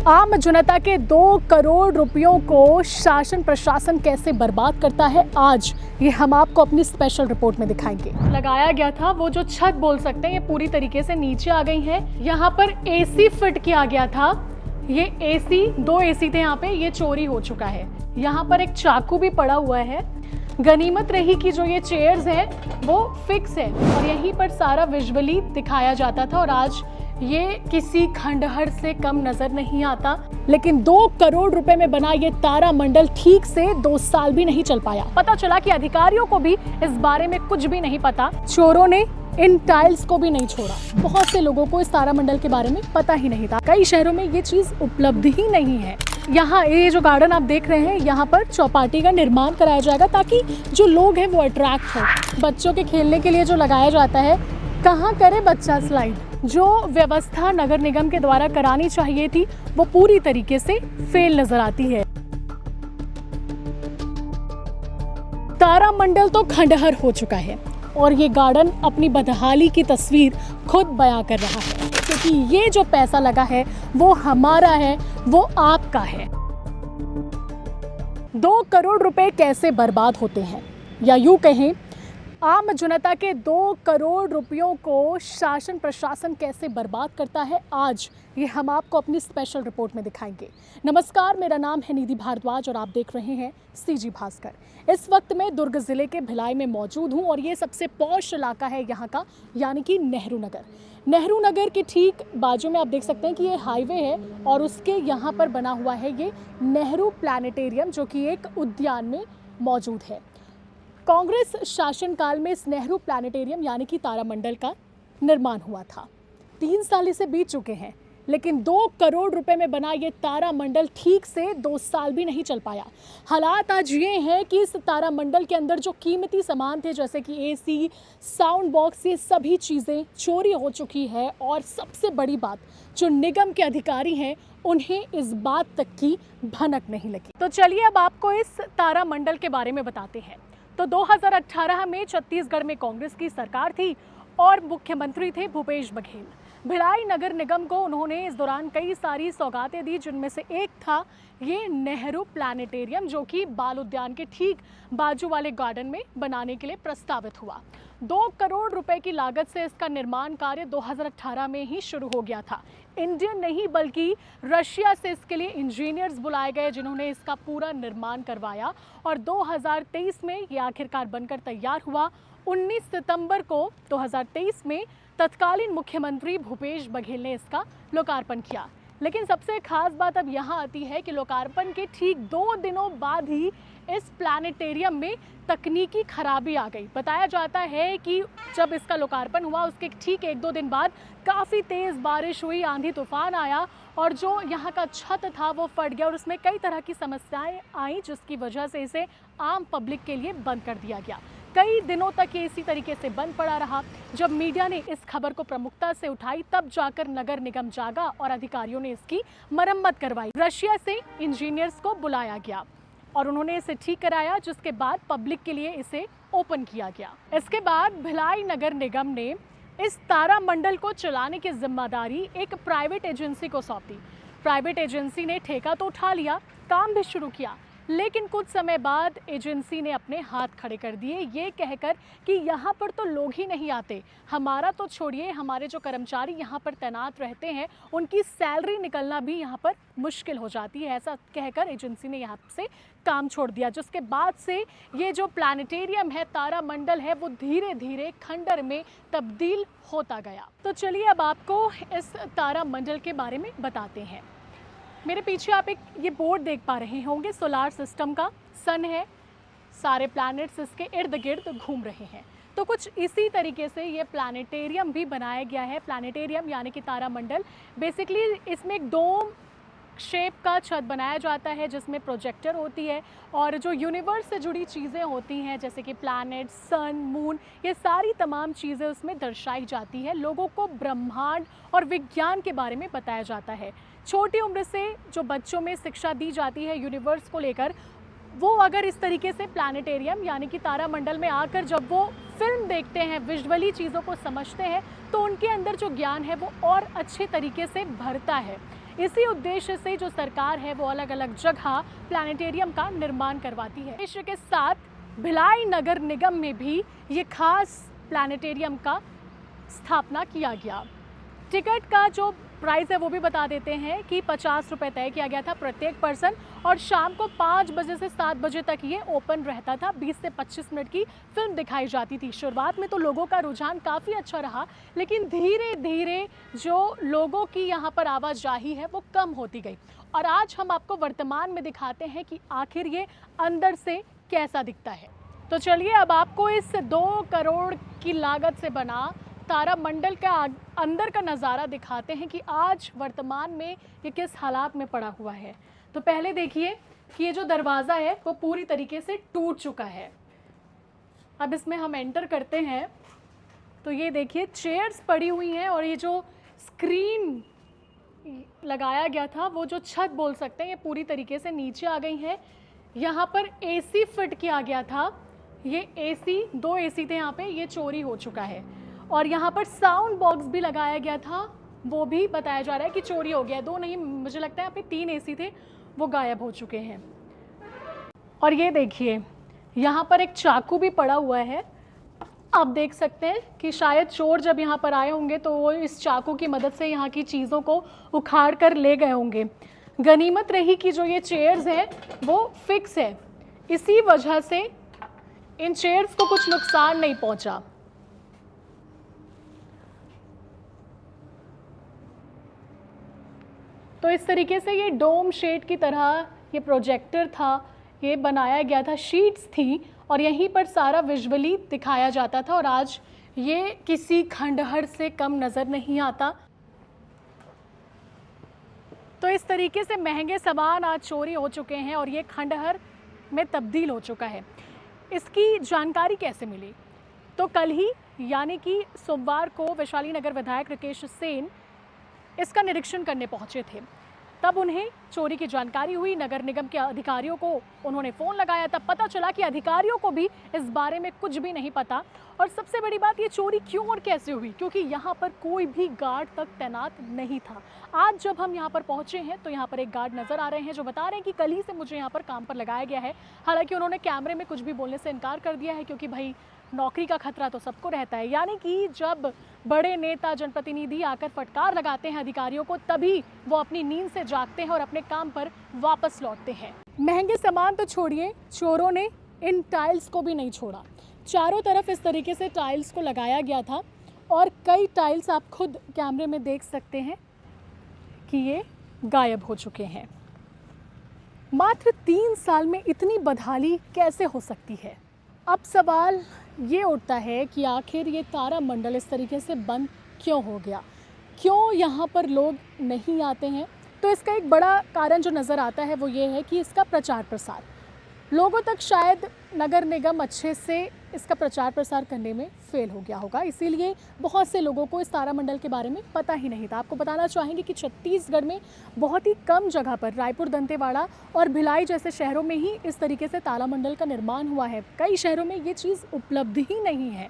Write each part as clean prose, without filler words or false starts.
आम जनता के 2 करोड़ रुपयों को शासन प्रशासन कैसे बर्बाद करता है, आज ये हम आपको अपनी स्पेशल रिपोर्ट में दिखाएंगे। लगाया गया था वो जो छत बोल सकते हैं, ये पूरी तरीके से नीचे आ गई है। यहाँ पर एसी फिट किया गया था, ये एसी 2 एसी थे यहाँ पे, ये चोरी हो चुका है। यहाँ पर एक चाकू भी पड़ा हुआ है। गनीमत रही कि जो ये चेयर्स हैं वो फिक्स है और यहीं पर सारा विजुअली दिखाया जाता था, और आज ये किसी खंडहर से कम नजर नहीं आता। लेकिन 2 करोड़ रुपए में बना ये तारामंडल ठीक से 2 साल भी नहीं चल पाया। पता चला कि अधिकारियों को भी इस बारे में कुछ भी नहीं पता। चोरों ने इन टाइल्स को भी नहीं छोड़ा। बहुत से लोगों को इस तारामंडल के बारे में पता ही नहीं था। कई शहरों में ये चीज उपलब्ध ही नहीं है। यहाँ ये जो गार्डन आप देख रहे हैं, यहाँ पर चौपाटी का निर्माण कराया जाएगा ताकि जो लोग हैं वो अट्रैक्ट हो। बच्चों के खेलने के लिए जो लगाया जाता है, कहाँ करे बच्चा स्लाइड, जो व्यवस्था नगर निगम के द्वारा करानी चाहिए थी वो पूरी तरीके से फेल नजर आती है। तारामंडल तो खंडहर हो चुका है और ये गार्डन अपनी बदहाली की तस्वीर खुद बयां कर रहा है, क्योंकि ये जो पैसा लगा है वो हमारा है, वो आपका है। 2 करोड़ रुपए कैसे बर्बाद होते हैं, या यूं कहें आम जनता के 2 करोड़ रुपयों को शासन प्रशासन कैसे बर्बाद करता है, आज ये हम आपको अपनी स्पेशल रिपोर्ट में दिखाएंगे। नमस्कार, मेरा नाम है निधि भारद्वाज और आप देख रहे हैं सीजी भास्कर। इस वक्त मैं दुर्ग जिले के भिलाई में मौजूद हूं और ये सबसे पॉश इलाका है यहाँ का, यानी कि नेहरू नगर। नेहरू नगर के ठीक बाजू में आप देख सकते हैं कि ये हाईवे है और उसके यहाँ पर बना हुआ है ये नेहरू प्लानिटेरियम, जो कि एक उद्यान में मौजूद है। कांग्रेस शासनकाल में इस नेहरू प्लानिटेरियम यानी कि तारामंडल का निर्माण हुआ था। 3 साल इसे बीत चुके हैं, लेकिन 2 करोड़ रुपए में बना ये तारामंडल ठीक से 2 साल भी नहीं चल पाया। हालात आज ये हैं कि इस तारामंडल के अंदर जो कीमती सामान थे, जैसे कि एसी, साउंड बॉक्स, ये सभी चीज़ें चोरी हो चुकी है। और सबसे बड़ी बात, जो निगम के अधिकारी हैं उन्हें इस बात तक की भनक नहीं लगी। तो चलिए अब आपको इस तारामंडल के बारे में बताते हैं। तो 2018 में छत्तीसगढ़ में कांग्रेस की सरकार थी और मुख्यमंत्री थे भूपेश बघेल। भिलाई नगर निगम को उन्होंने इस दौरान कई सारी सौगातें दी, जिनमें से एक था ये नेहरू प्लानिटेरियम, जो कि बाल उद्यान के ठीक बाजू वाले गार्डन में बनाने के लिए प्रस्तावित हुआ। 2 करोड़ रुपए की लागत से इसका निर्माण कार्य 2018 में ही शुरू हो गया था। इंडियन नहीं बल्कि रशिया से इसके लिए इंजीनियर्स बुलाए गए, जिन्होंने इसका पूरा निर्माण करवाया और 2023 में ये आखिरकार बनकर तैयार हुआ। 19 सितंबर को 2023 में तत्कालीन मुख्यमंत्री भूपेश बघेल ने इसका लोकार्पण किया। लेकिन सबसे खास बात अब यहाँ आती है कि लोकार्पण के ठीक 2 दिनों बाद ही इस प्लानिटेरियम में तकनीकी खराबी आ गई। बताया जाता है कि जब इसका लोकार्पण हुआ उसके ठीक 1-2 दिन बाद काफ़ी तेज़ बारिश हुई, आंधी तूफान आया और जो यहाँ का छत था वो फट गया और उसमें कई तरह की समस्याएं आई, जिसकी वजह से इसे आम पब्लिक के लिए बंद कर दिया गया। कई दिनों तक ये इसी तरीके से बंद पड़ा रहा। जब मीडिया ने इस खबर को प्रमुखता से उठाई, तब जाकर नगर निगम जागा और अधिकारियों ने इसकी मरम्मत करवाई। रशिया से इंजीनियर्स को बुलाया गया और उन्होंने इसे ठीक कराया, जिसके बाद पब्लिक के लिए इसे ओपन किया गया। इसके बाद भिलाई नगर निगम ने इस तारामंडल को चलाने की जिम्मेदारी एक प्राइवेट एजेंसी को सौंपी। प्राइवेट एजेंसी ने ठेका तो उठा लिया, काम भी शुरू किया, लेकिन कुछ समय बाद एजेंसी ने अपने हाथ खड़े कर दिए, ये कहकर कि यहाँ पर तो लोग ही नहीं आते, हमारा तो छोड़िए, हमारे जो कर्मचारी यहाँ पर तैनात रहते हैं उनकी सैलरी निकलना भी यहाँ पर मुश्किल हो जाती है। ऐसा कहकर एजेंसी ने यहाँ से काम छोड़ दिया, जिसके बाद से ये जो प्लानिटेरियम है, तारामंडल है, वो धीरे धीरे खंडहर में तब्दील होता गया। तो चलिए अब आपको इस तारामंडल के बारे में बताते हैं। मेरे पीछे आप एक ये बोर्ड देख पा रहे होंगे, सोलार सिस्टम का सन है, सारे प्लैनेट्स इसके इर्द गिर्द घूम रहे हैं। तो कुछ इसी तरीके से ये प्लानिटेरियम भी बनाया गया है। प्लानिटेरियम यानी कि तारामंडल, बेसिकली इसमें एक डोम शेप का छत बनाया जाता है, जिसमें प्रोजेक्टर होती है और जो यूनिवर्स से जुड़ी चीज़ें होती हैं, जैसे कि प्लैनेट, सन, मून, ये सारी तमाम चीज़ें उसमें दर्शाई जाती है। लोगों को ब्रह्मांड और विज्ञान के बारे में बताया जाता है। छोटी उम्र से जो बच्चों में शिक्षा दी जाती है यूनिवर्स को लेकर, वो अगर इस तरीके से प्लानिटेरियम यानी कि तारामंडल में आकर जब वो फिल्म देखते हैं, विजुअली चीज़ों को समझते हैं, तो उनके अंदर जो ज्ञान है वो और अच्छे तरीके से भरता है। इसी उद्देश्य से जो सरकार है वो अलग अलग जगह प्लानिटेरियम का निर्माण करवाती है। उद्देश्य के साथ भिलाई नगर निगम में भी ये खास प्लानिटेरियम का स्थापना किया गया। टिकट का जो प्राइस है वो भी बता देते हैं कि 50 रुपये तय किया गया था प्रत्येक पर्सन, और शाम को 5 बजे से 7 बजे तक ये ओपन रहता था। 20 से 25 मिनट की फिल्म दिखाई जाती थी। शुरुआत में तो लोगों का रुझान काफ़ी अच्छा रहा, लेकिन धीरे धीरे जो लोगों की यहाँ पर आवाजाही है वो कम होती गई। और आज हम आपको वर्तमान में दिखाते हैं कि आखिर ये अंदर से कैसा दिखता है। तो चलिए अब आपको इस 2 करोड़ की लागत से बना तारामंडल का अंदर का नज़ारा दिखाते हैं कि आज वर्तमान में ये किस हालात में पड़ा हुआ है। तो पहले देखिए कि ये जो दरवाज़ा है वो पूरी तरीके से टूट चुका है। अब इसमें हम एंटर करते हैं तो ये देखिए चेयर्स पड़ी हुई हैं, और ये जो स्क्रीन लगाया गया था वो जो छत बोल सकते हैं ये पूरी तरीके से नीचे आ गई है। यहाँ पर एसी फिट किया गया था, ये एसी 2 एसी थे यहाँ पे, ये चोरी हो चुका है। और यहाँ पर साउंड बॉक्स भी लगाया गया था, वो भी बताया जा रहा है कि चोरी हो गया। 2 नहीं, मुझे लगता है यहाँ पे 3 एसी थे, वो गायब हो चुके हैं। और ये देखिए यहाँ पर एक चाकू भी पड़ा हुआ है। आप देख सकते हैं कि शायद चोर जब यहाँ पर आए होंगे तो वो इस चाकू की मदद से यहाँ की चीज़ों को उखाड़ कर ले गए होंगे। गनीमत रही कि जो ये चेयर्स हैं वो फिक्स है, इसी वजह से इन चेयर्स को कुछ नुकसान नहीं पहुँचा। तो इस तरीके से ये डोम शेड की तरह ये प्रोजेक्टर था, ये बनाया गया था, शीट्स थी और यहीं पर सारा विजुअली दिखाया जाता था। और आज ये किसी खंडहर से कम नज़र नहीं आता। तो इस तरीके से महंगे सामान आज चोरी हो चुके हैं और ये खंडहर में तब्दील हो चुका है। इसकी जानकारी कैसे मिली? तो कल ही यानी कि सोमवार को वैशाली नगर विधायक राकेश सेन इसका निरीक्षण करने पहुंचे थे। तब उन्हें चोरी की जानकारी हुई। नगर निगम के अधिकारियों को उन्होंने फ़ोन लगाया। तब पता चला कि अधिकारियों को भी इस बारे में कुछ भी नहीं पता। और सबसे बड़ी बात, ये चोरी क्यों और कैसे हुई, क्योंकि यहाँ पर कोई भी गार्ड तक तैनात नहीं था। आज जब हम यहाँ पर पहुँचे हैं तो यहाँ पर एक गार्ड नज़र आ रहे हैं जो बता रहे हैं कि कल ही से मुझे यहाँ पर काम पर लगाया गया है। हालांकि उन्होंने कैमरे में कुछ भी बोलने से इनकार कर दिया है, क्योंकि भाई नौकरी का खतरा तो सबको रहता है। यानी कि जब बड़े नेता जनप्रतिनिधि आकर फटकार लगाते हैं अधिकारियों को, तभी वो अपनी नींद से जागते हैं और अपने काम पर वापस लौटते हैं। महंगे सामान तो छोड़िए, चोरों ने इन टाइल्स को भी नहीं छोड़ा। चारों तरफ इस तरीके से टाइल्स को लगाया गया था और कई टाइल्स आप खुद कैमरे में देख सकते हैं कि ये गायब हो चुके हैं। मात्र 3 साल में इतनी बदहाली कैसे हो सकती है? अब सवाल ये उठता है कि आखिर ये तारामंडल इस तरीके से बंद क्यों हो गया, क्यों यहाँ पर लोग नहीं आते हैं? तो इसका एक बड़ा कारण जो नज़र आता है वो ये है कि इसका प्रचार प्रसार लोगों तक शायद नगर निगम अच्छे से इसका प्रचार प्रसार करने में फेल हो गया होगा। इसीलिए बहुत से लोगों को इस तारामंडल के बारे में पता ही नहीं था। आपको बताना चाहेंगे कि छत्तीसगढ़ में बहुत ही कम जगह पर, रायपुर, दंतेवाड़ा और भिलाई जैसे शहरों में ही इस तरीके से तारामंडल का निर्माण हुआ है। कई शहरों में ये चीज़ उपलब्ध ही नहीं है।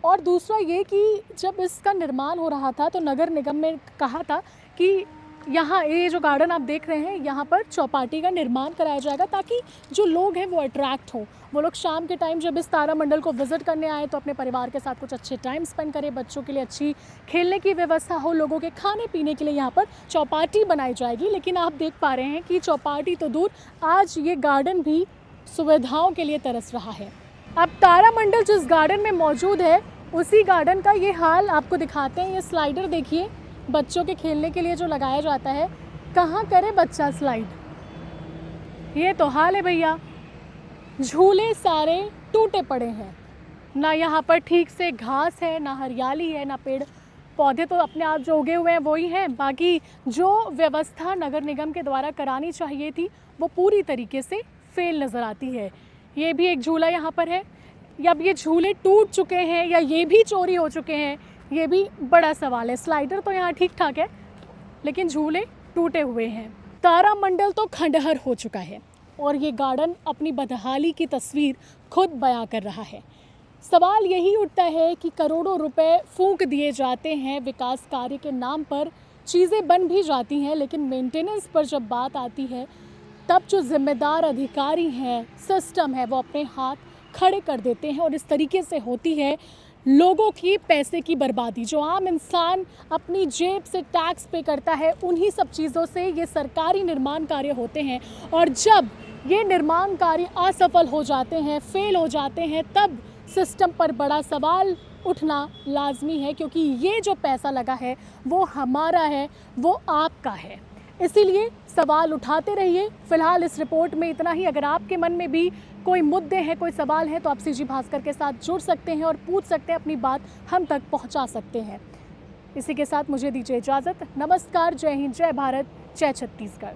और दूसरा ये कि जब इसका निर्माण हो रहा था तो नगर निगम ने कहा था कि यहाँ ये जो गार्डन आप देख रहे हैं, यहाँ पर चौपाटी का निर्माण कराया जाएगा ताकि जो लोग हैं वो अट्रैक्ट हों। वो लोग शाम के टाइम जब इस तारामंडल को विज़िट करने आए तो अपने परिवार के साथ कुछ अच्छे टाइम स्पेंड करें, बच्चों के लिए अच्छी खेलने की व्यवस्था हो, लोगों के खाने पीने के लिए यहाँ पर चौपाटी बनाई जाएगी। लेकिन आप देख पा रहे हैं कि चौपाटी तो दूर, आज ये गार्डन भी सुविधाओं के लिए तरस रहा है। अब तारामंडल जिस गार्डन में मौजूद है उसी गार्डन का ये हाल आपको दिखाते हैं। ये स्लाइडर देखिए, बच्चों के खेलने के लिए जो लगाया जाता है, कहाँ करे बच्चा स्लाइड, ये तो हाल है भैया। झूले सारे टूटे पड़े हैं, ना यहाँ पर ठीक से घास है, ना हरियाली है, ना पेड़ पौधे तो अपने आप जो उगे हुए हैं वही हैं। बाकी जो व्यवस्था नगर निगम के द्वारा करानी चाहिए थी वो पूरी तरीके से फेल नज़र आती है। ये भी एक झूला यहाँ पर है, या अब ये झूले टूट चुके हैं या ये भी चोरी हो चुके हैं, ये भी बड़ा सवाल है। स्लाइडर तो यहाँ ठीक ठाक है लेकिन झूले टूटे हुए हैं। तारामंडल तो खंडहर हो चुका है और ये गार्डन अपनी बदहाली की तस्वीर खुद बयां कर रहा है। सवाल यही उठता है कि करोड़ों रुपए फूंक दिए जाते हैं विकास कार्य के नाम पर, चीज़ें बन भी जाती हैं, लेकिन मेंटेनेंस पर जब बात आती है तब जो जिम्मेदार अधिकारी हैं, सिस्टम है, वो अपने हाथ खड़े कर देते हैं और इस तरीके से होती है लोगों की पैसे की बर्बादी। जो आम इंसान अपनी जेब से टैक्स पे करता है, उन्हीं सब चीज़ों से ये सरकारी निर्माण कार्य होते हैं और जब ये निर्माण कार्य असफल हो जाते हैं, फेल हो जाते हैं, तब सिस्टम पर बड़ा सवाल उठना लाजमी है, क्योंकि ये जो पैसा लगा है वो हमारा है, वो आपका है। इसीलिए सवाल उठाते रहिए। फिलहाल इस रिपोर्ट में इतना ही। अगर आपके मन में भी कोई मुद्दे हैं, कोई सवाल है, तो आप सीजी भास्कर के साथ जुड़ सकते हैं और पूछ सकते हैं, अपनी बात हम तक पहुंचा सकते हैं। इसी के साथ मुझे दीजिए इजाज़त। नमस्कार, जय हिंद, जय भारत, जय छत्तीसगढ़।